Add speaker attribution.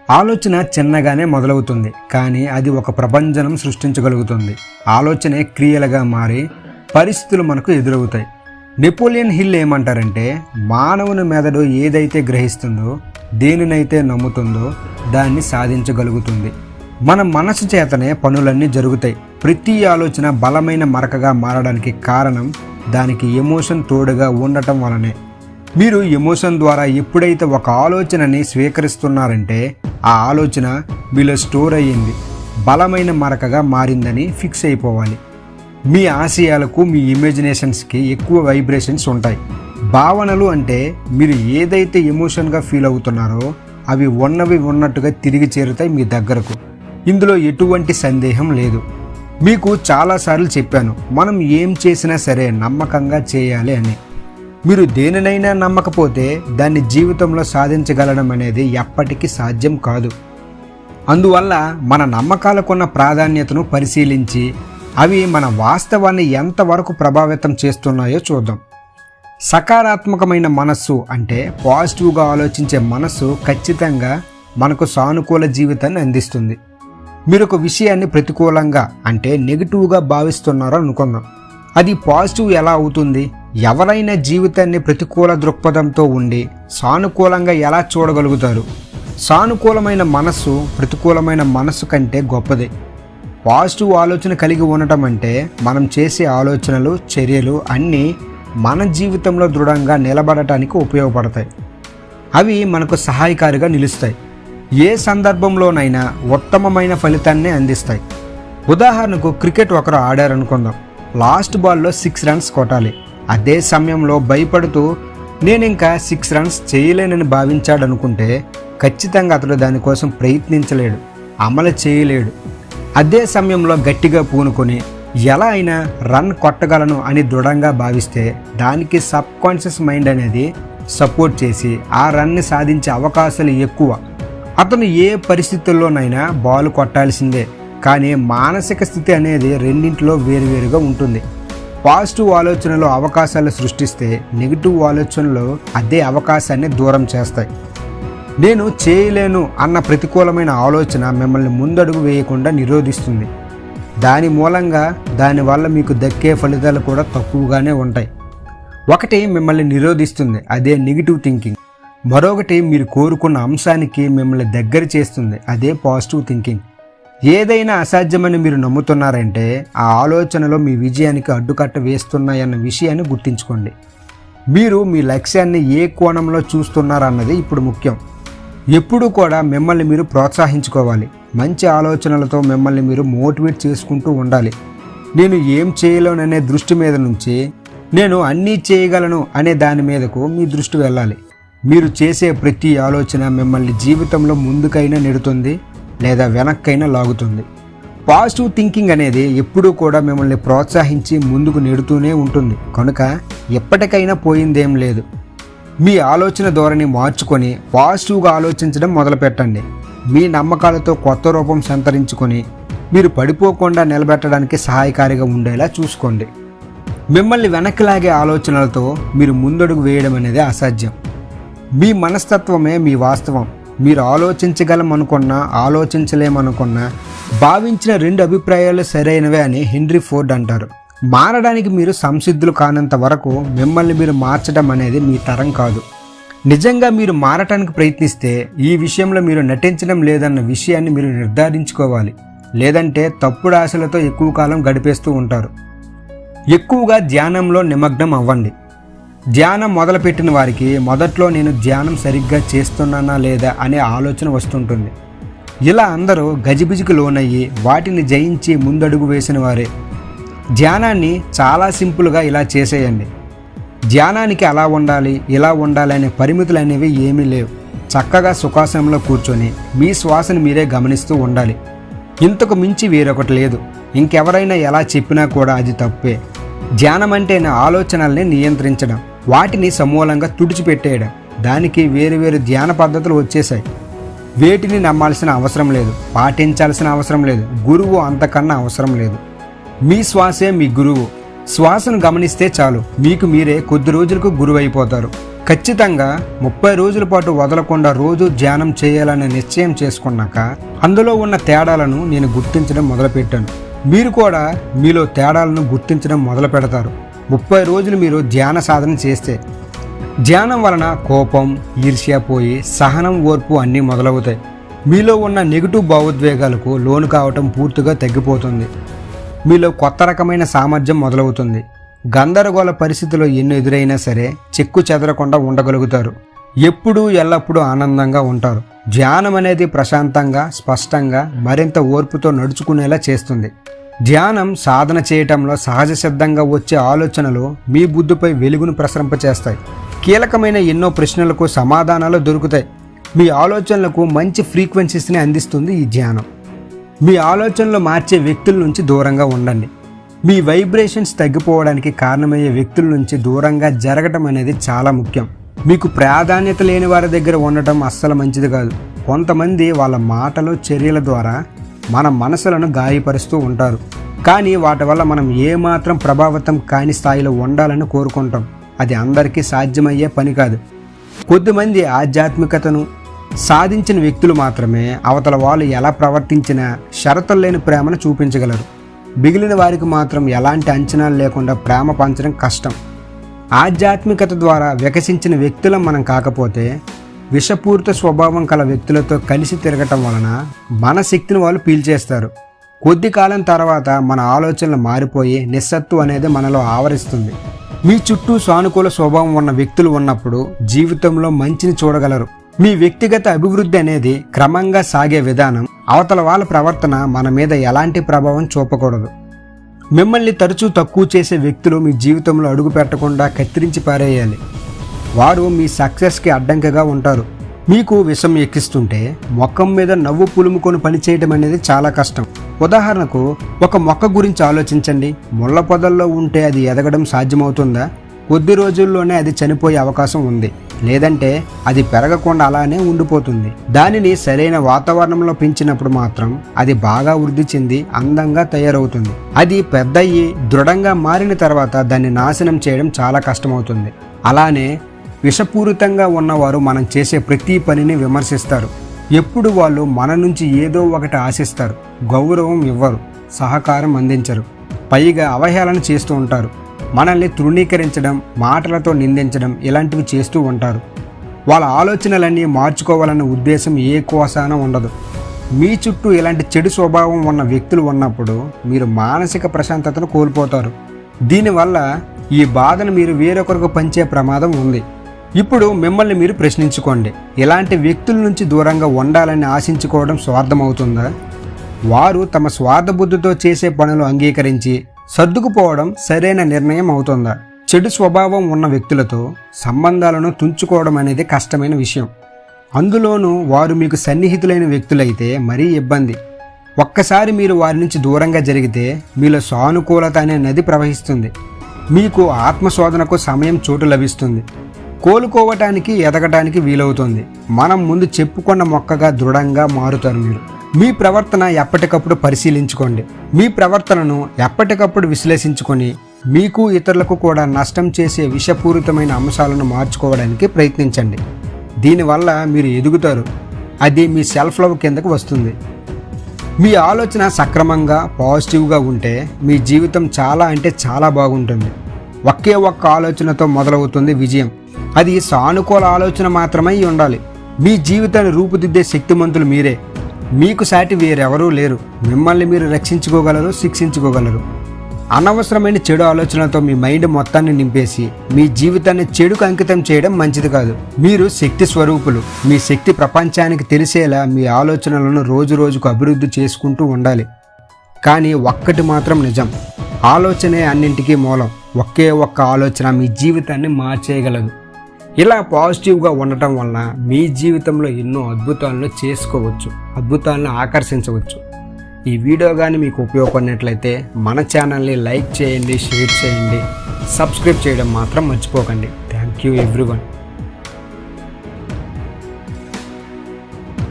Speaker 1: ఆలోచన చిన్నగానే మొదలవుతుంది, కానీ అది ఒక ప్రపంచం సృష్టించగలుగుతుంది. ఆలోచనే క్రియలుగా మారి పరిస్థితులు మనకు ఎదురవుతాయి. నెపోలియన్ హిల్ ఏమంటారంటే, మానవుని మెదడు ఏదైతే గ్రహిస్తుందో, దేనినైతే నమ్ముతుందో దాన్ని సాధించగలుగుతుంది. మన మనసు చేతనే పనులన్నీ జరుగుతాయి. ప్రతి ఆలోచన బలమైన మరకగా మారడానికి కారణం దానికి ఎమోషన్ తోడుగా ఉండటం వలనే. మీరు ఎమోషన్ ద్వారా ఎప్పుడైతే ఒక ఆలోచనని స్వీకరిస్తున్నారంటే ఆ ఆలోచన మీలో స్టోర్ అయ్యింది, బలమైన మరకగా మారిందని ఫిక్స్ అయిపోవాలి. మీ ఆశయాలకు, మీ ఇమాజినేషన్స్కి ఎక్కువ వైబ్రేషన్స్ ఉంటాయి. భావనలు అంటే మీరు ఏదైతే ఎమోషన్గా ఫీల్ అవుతున్నారో అవి ఉన్నవి ఉన్నట్టుగా తిరిగి చేరుతాయి మీ దగ్గరకు. ఇందులో ఎటువంటి సందేహం లేదు. మీకు చాలాసార్లు చెప్పాను, మనం ఏం చేసినా సరే నమ్మకంగా చేయాలి అని. మీరు దేనినైనా నమ్మకపోతే దాన్ని జీవితంలో సాధించగలడం అనేది ఎప్పటికీ సాధ్యం కాదు. అందువల్ల మన నమ్మకాలకున్న ప్రాధాన్యతను పరిశీలించి అవి మన వాస్తవాన్ని ఎంతవరకు ప్రభావితం చేస్తున్నాయో చూద్దాం. సకారాత్మకమైన మనస్సు అంటే పాజిటివ్గా ఆలోచించే మనస్సు ఖచ్చితంగా మనకు సానుకూల జీవితాన్ని అందిస్తుంది. మీరు ఒక విషయాన్ని ప్రతికూలంగా అంటే నెగిటివ్గా భావిస్తున్నారో అనుకుందాం, అది పాజిటివ్ ఎలా అవుతుంది? ఎవరైనా జీవితాన్ని ప్రతికూల దృక్పథంతో ఉండి సానుకూలంగా ఎలా చూడగలుగుతారు? సానుకూలమైన మనస్సు ప్రతికూలమైన మనస్సు కంటే గొప్పదే. పాజిటివ్ ఆలోచన కలిగి ఉండటం అంటే మనం చేసే ఆలోచనలు, చర్యలు అన్నీ మన జీవితంలో దృఢంగా నిలబడటానికి ఉపయోగపడతాయి. అవి మనకు సహాయకారిగా నిలుస్తాయి. ఏ సందర్భంలోనైనా ఉత్తమమైన ఫలితాన్ని అందిస్తాయి. ఉదాహరణకు క్రికెట్ ఒకరు ఆడారనుకుందాం. లాస్ట్ బాల్లో 6 రన్స్ కొట్టాలి. అదే సమయంలో భయపడుతూ నేను ఇంకా 6 రన్స్ చేయలేనని భావించాడనుకుంటే ఖచ్చితంగా అతడు దానికోసం ప్రయత్నించలేడు, అమలు చేయలేడు. అదే సమయంలో గట్టిగా పూనుకొని ఎలా అయినా రన్ కొట్టగలను అని దృఢంగా భావిస్తే దానికి సబ్కాన్షియస్ మైండ్ అనేది సపోర్ట్ చేసి ఆ రన్ని సాధించే అవకాశాలు ఎక్కువ. అతను ఏ పరిస్థితుల్లోనైనా బాల్ కొట్టాల్సిందే. కానీ మానసిక స్థితి అనేది రెండింటిలో వేరువేరుగా ఉంటుంది. పాజిటివ్ ఆలోచనలో అవకాశాలు సృష్టిస్తే నెగిటివ్ ఆలోచనలు అదే అవకాశాన్ని దూరం చేస్తాయి. నేను చేయలేను అన్న ప్రతికూలమైన ఆలోచన మిమ్మల్ని ముందడుగు వేయకుండా నిరోధిస్తుంది. దాని మూలంగా దానివల్ల మీకు దక్కే ఫలితాలు కూడా తక్కువగానే ఉంటాయి. ఒకటి మిమ్మల్ని నిరోధిస్తుంది, అదే నెగిటివ్ థింకింగ్. మరొకటి మీరు కోరుకున్న అంశానికి మిమ్మల్ని దగ్గర చేస్తుంది, అదే పాజిటివ్ థింకింగ్. ఏదైనా అసాధ్యమని మీరు నమ్ముతున్నారంటే ఆ ఆలోచనలో మీ విజయానికి అడ్డుకట్ట వేస్తున్నాయన్న విషయాన్ని గుర్తుంచుకోండి. మీరు మీ లక్ష్యాన్ని ఏ కోణంలో చూస్తున్నారన్నది ఇప్పుడు ముఖ్యం. ఎప్పుడూ కూడా మిమ్మల్ని మీరు ప్రోత్సహించుకోవాలి. మంచి ఆలోచనలతో మిమ్మల్ని మీరు మోటివేట్ చేసుకుంటూ ఉండాలి. నేను ఏం చేయలేననే దృష్టి మీద నుంచి నేను అన్నీ చేయగలను అనే దాని మీదకు మీ దృష్టి వెళ్ళాలి. మీరు చేసే ప్రతి ఆలోచన మిమ్మల్ని జీవితంలో ముందుకైనా నెడుతుంది లేదా వెనక్కైనా లాగుతుంది. పాజిటివ్ థింకింగ్ అనేది ఎప్పుడూ కూడా మిమ్మల్ని ప్రోత్సహించి ముందుకు నెడుతూనే ఉంటుంది. కనుక ఎప్పటికైనా పోయిందేం లేదు. మీ ఆలోచన ధోరణి మార్చుకొని పాజిటివ్గా ఆలోచించడం మొదలుపెట్టండి. మీ నమ్మకాలతో కొత్త రూపం సంతరించుకొని మీరు పడిపోకుండా నిలబెట్టడానికి సహాయకారిగా ఉండేలా చూసుకోండి. మిమ్మల్ని వెనక్కి లాగే ఆలోచనలతో మీరు ముందడుగు వేయడం అనేది అసాధ్యం. మీ మనస్తత్వమే మీ వాస్తవం. మీరు ఆలోచించగలమనుకున్నా, ఆలోచించలేమనుకున్నా భావించిన 2 అభిప్రాయాలు సరైనవే అని హెన్రీ ఫోర్డ్ అంటారు. మారడానికి మీరు సంసిద్ధులు కానంత వరకు మిమ్మల్ని మీరు మార్చడం అనేది మీ తరం కాదు. నిజంగా మీరు మారటానికి ప్రయత్నిస్తే ఈ విషయంలో మీరు నటించడం లేదన్న విషయాన్ని మీరు నిర్ధారించుకోవాలి. లేదంటే తప్పుడు ఆశలతో ఎక్కువ కాలం గడిపేస్తూ ఉంటారు. ఎక్కువగా ధ్యానంలో నిమగ్నం అవ్వండి. ధ్యానం మొదలుపెట్టిన వారికి మొదట్లో నేను ధ్యానం సరిగ్గా చేస్తున్నానా లేదా అనే ఆలోచన వస్తుంటుంది. ఇలా అందరూ గజిబిజికి లోనయ్యి వాటిని జయించి ముందడుగు వేసిన వారే. ధ్యానాన్ని చాలా సింపుల్గా ఇలా చేసేయండి. ధ్యానానికి అలా ఉండాలి, ఇలా ఉండాలి అనే పరిమితులు అనేవి ఏమీ లేవు. చక్కగా సుఖాసనంలో కూర్చొని మీ శ్వాసను మీరే గమనిస్తూ ఉండాలి. ఇంతకు మించి వేరొకటి లేదు. ఇంకెవరైనా ఎలా చెప్పినా కూడా అది తప్పే. ధ్యానం అంటే నా ఆలోచనల్ని నియంత్రించడం, వాటిని సమూలంగా తుడిచిపెట్టేయడం. దానికి వేరు ధ్యాన పద్ధతులు వచ్చేసాయి. వేటిని నమ్మాల్సిన అవసరం లేదు, పాటించాల్సిన అవసరం లేదు, గురువు అంతకన్నా అవసరం లేదు. మీ శ్వాసే మీ గురువు. శ్వాసను గమనిస్తే చాలు, మీకు మీరే కొద్ది రోజులకు గురువు అయిపోతారు. ఖచ్చితంగా 30 రోజుల పాటు వదలకుండా రోజు ధ్యానం చేయాలనే నిశ్చయం చేసుకున్నాక అందులో ఉన్న తేడాలను నేను గుర్తించడం మొదలుపెట్టాను. మీరు కూడా మీలో తేడాలను గుర్తించడం మొదలు పెడతారు. 30 రోజులు మీరు ధ్యాన సాధన చేస్తే ధ్యానం వలన కోపం, ఈర్ష్య పోయి సహనం, ఓర్పు అన్నీ మొదలవుతాయి. మీలో ఉన్న నెగిటివ్ భావోద్వేగాలకు లోను కావటం పూర్తిగా తగ్గిపోతుంది. మీలో కొత్త రకమైన సామర్థ్యం మొదలవుతుంది. గందరగోళ పరిస్థితుల్లో ఎన్ని ఎదురైనా సరే చెక్కు చెదరకుండా ఉండగలుగుతారు. ఎప్పుడూ ఎల్లప్పుడూ ఆనందంగా ఉంటారు. ధ్యానం అనేది ప్రశాంతంగా, స్పష్టంగా, మరింత ఓర్పుతో నడుచుకునేలా చేస్తుంది. ధ్యానం సాధన చేయటంలో సహజ సిద్ధంగా వచ్చే ఆలోచనలు మీ బుద్ధిపై వెలుగును ప్రసరింపచేస్తాయి. కీలకమైన ఎన్నో ప్రశ్నలకు సమాధానాలు దొరుకుతాయి. మీ ఆలోచనలకు మంచి ఫ్రీక్వెన్సీస్ని అందిస్తుంది ఈ ధ్యానం. మీ ఆలోచనలు మార్చే వ్యక్తుల నుంచి దూరంగా ఉండండి. మీ వైబ్రేషన్స్ తగ్గిపోవడానికి కారణమయ్యే వ్యక్తుల నుంచి దూరంగా జరగటం అనేది చాలా ముఖ్యం. మీకు ప్రాధాన్యత లేని వారి దగ్గర ఉండటం అస్సలు మంచిది కాదు. కొంతమంది వాళ్ళ మాటలు, చర్యల ద్వారా మన మనసులను గాయపరుస్తూ ఉంటారు. కానీ వాటి వల్ల మనం ఏమాత్రం ప్రభావితం కాని స్థాయిలో ఉండాలని కోరుకుంటాం. అది అందరికీ సాధ్యమయ్యే పని కాదు. కొద్దిమంది ఆధ్యాత్మికతను సాధించిన వ్యక్తులు మాత్రమే అవతల వాళ్ళు ఎలా ప్రవర్తించినా షరతులు లేని ప్రేమను చూపించగలరు. మిగిలిన వారికి మాత్రం ఎలాంటి అంచనాలు లేకుండా ప్రేమ పంచడం కష్టం. ఆధ్యాత్మికత ద్వారా వికసించిన వ్యక్తులం మనం కాకపోతే విషపూరిత స్వభావం కల వ్యక్తులతో కలిసి తిరగటం వలన మన శక్తిని వాళ్ళు పీల్చేస్తారు. కొద్ది కాలం తర్వాత మన ఆలోచనలు మారిపోయి నిస్సత్తు అనేది మనలో ఆవరిస్తుంది. మీ చుట్టూ సానుకూల స్వభావం ఉన్న వ్యక్తులు ఉన్నప్పుడు జీవితంలో మంచిని చూడగలరు. మీ వ్యక్తిగత అభివృద్ధి అనేది క్రమంగా సాగే విధానం. అవతల వాళ్ళ ప్రవర్తన మన మీద ఎలాంటి ప్రభావం చూపకూడదు. మిమ్మల్ని తరచూ తక్కువ చేసే వ్యక్తులు మీ జీవితంలో అడుగు పెట్టకుండా కత్తిరించి పారేయాలి. వారు మీ సక్సెస్కి అడ్డంకిగా ఉంటారు. మీకు విషం ఎక్కిస్తుంటే మొక్కం మీద నవ్వు పులుముకొని పనిచేయడం అనేది చాలా కష్టం. ఉదాహరణకు ఒక మొక్క గురించి ఆలోచించండి. ముళ్ళ పొదల్లో ఉంటే అది ఎదగడం సాధ్యమవుతుందా? కొద్ది రోజుల్లోనే అది చనిపోయే అవకాశం ఉంది. లేదంటే అది పెరగకుండా అలానే ఉండిపోతుంది. దానిని సరైన వాతావరణంలో పెంచినప్పుడు మాత్రం అది బాగా వృద్ధి చెంది అందంగా తయారవుతుంది. అది పెద్దయ్యి దృఢంగా మారిన తర్వాత దాన్ని నాశనం చేయడం చాలా కష్టమవుతుంది. అలానే విషపూరితంగా ఉన్నవారు మనం చేసే ప్రతి పనిని విమర్శిస్తారు. ఎప్పుడు వాళ్ళు మన నుంచి ఏదో ఒకటి ఆశిస్తారు. గౌరవం ఇవ్వరు, సహకారం అందించరు, పైగా అవహేళన చేస్తూ ఉంటారు. మనల్ని తృణీకరించడం, మాటలతో నిందించడం ఇలాంటివి చేస్తూ ఉంటారు. వాళ్ళ ఆలోచనలన్నీ మార్చుకోవాలన్న ఉద్దేశం ఏ కోసాన ఉండదు. మీ చుట్టూ ఇలాంటి చెడు స్వభావం ఉన్న వ్యక్తులు ఉన్నప్పుడు మీరు మానసిక ప్రశాంతతను కోల్పోతారు. దీనివల్ల ఈ బాధను మీరు వేరొకరికి పంచే ప్రమాదం ఉంది. ఇప్పుడు మిమ్మల్ని మీరు ప్రశ్నించుకోండి. ఇలాంటి వ్యక్తుల నుంచి దూరంగా ఉండాలని ఆశించుకోవడం స్వార్థమవుతుందా? వారు తమ స్వార్థ బుద్ధితో చేసే పనులు అంగీకరించి సర్దుకుపోవడం సరైన నిర్ణయం అవుతుందా? చెడు స్వభావం ఉన్న వ్యక్తులతో సంబంధాలను తుంచుకోవడం అనేది కష్టమైన విషయం. అందులోనూ వారు మీకు సన్నిహితులైన వ్యక్తులైతే మరీ ఇబ్బంది. ఒక్కసారి మీరు వారి నుంచి దూరంగా జరిగితే మీలో సానుకూలత అనే నది ప్రవహిస్తుంది. మీకు ఆత్మశోధనకు సమయం చోటు లభిస్తుంది. కోలుకోవటానికి, ఎదగటానికి వీలవుతుంది. మనం ముందు చెప్పుకున్న మొక్కగా దృఢంగా మారుతారు. మీరు మీ ప్రవర్తన ఎప్పటికప్పుడు పరిశీలించుకోండి. మీ ప్రవర్తనను ఎప్పటికప్పుడు విశ్లేషించుకొని మీకు, ఇతరులకు కూడా నష్టం చేసే విషపూరితమైన అంశాలను మార్చుకోవడానికి ప్రయత్నించండి. దీనివల్ల మీరు ఎదుగుతారు. అది మీ సెల్ఫ్ లవ్ కిందకు వస్తుంది. మీ ఆలోచన సక్రమంగా, పాజిటివ్గా ఉంటే మీ జీవితం చాలా అంటే చాలా బాగుంటుంది. ఒకే ఒక్క ఆలోచనతో మొదలవుతుంది విజయం. అది సానుకూల ఆలోచన మాత్రమే ఉండాలి. మీ జీవితాన్ని రూపుదిద్దే శక్తిమంతులు మీరే. మీకు సాటి వేరెవరూ లేరు. మిమ్మల్ని మీరు రక్షించుకోగలరు, శిక్షించుకోగలరు. అనవసరమైన చెడు ఆలోచనలతో మీ మైండ్ మొత్తాన్ని నింపేసి మీ జీవితాన్ని చెడుకు అంకితం చేయడం మంచిది కాదు. మీరు శక్తి స్వరూపులు. మీ శక్తి ప్రపంచానికి తెలిసేలా మీ ఆలోచనలను రోజు రోజుకు అభివృద్ధి చేసుకుంటూ ఉండాలి. కానీ ఒక్కటి మాత్రం నిజం, ఆలోచనే అన్నింటికీ మూలం. ఒకే ఒక్క ఆలోచన మీ జీవితాన్ని మార్చేయగలదు. ఇలా పాజిటివ్గా ఉండటం వలన మీ జీవితంలో ఎన్నో అద్భుతాలను చేసుకోవచ్చు, అద్భుతాలను ఆకర్షించవచ్చు. ఈ వీడియో కానీ మీకు ఉపయోగపడినట్లయితే మన ఛానల్ని లైక్ చేయండి, షేర్ చేయండి, సబ్స్క్రైబ్ చేయడం మాత్రం మర్చిపోకండి. Thank you everyone.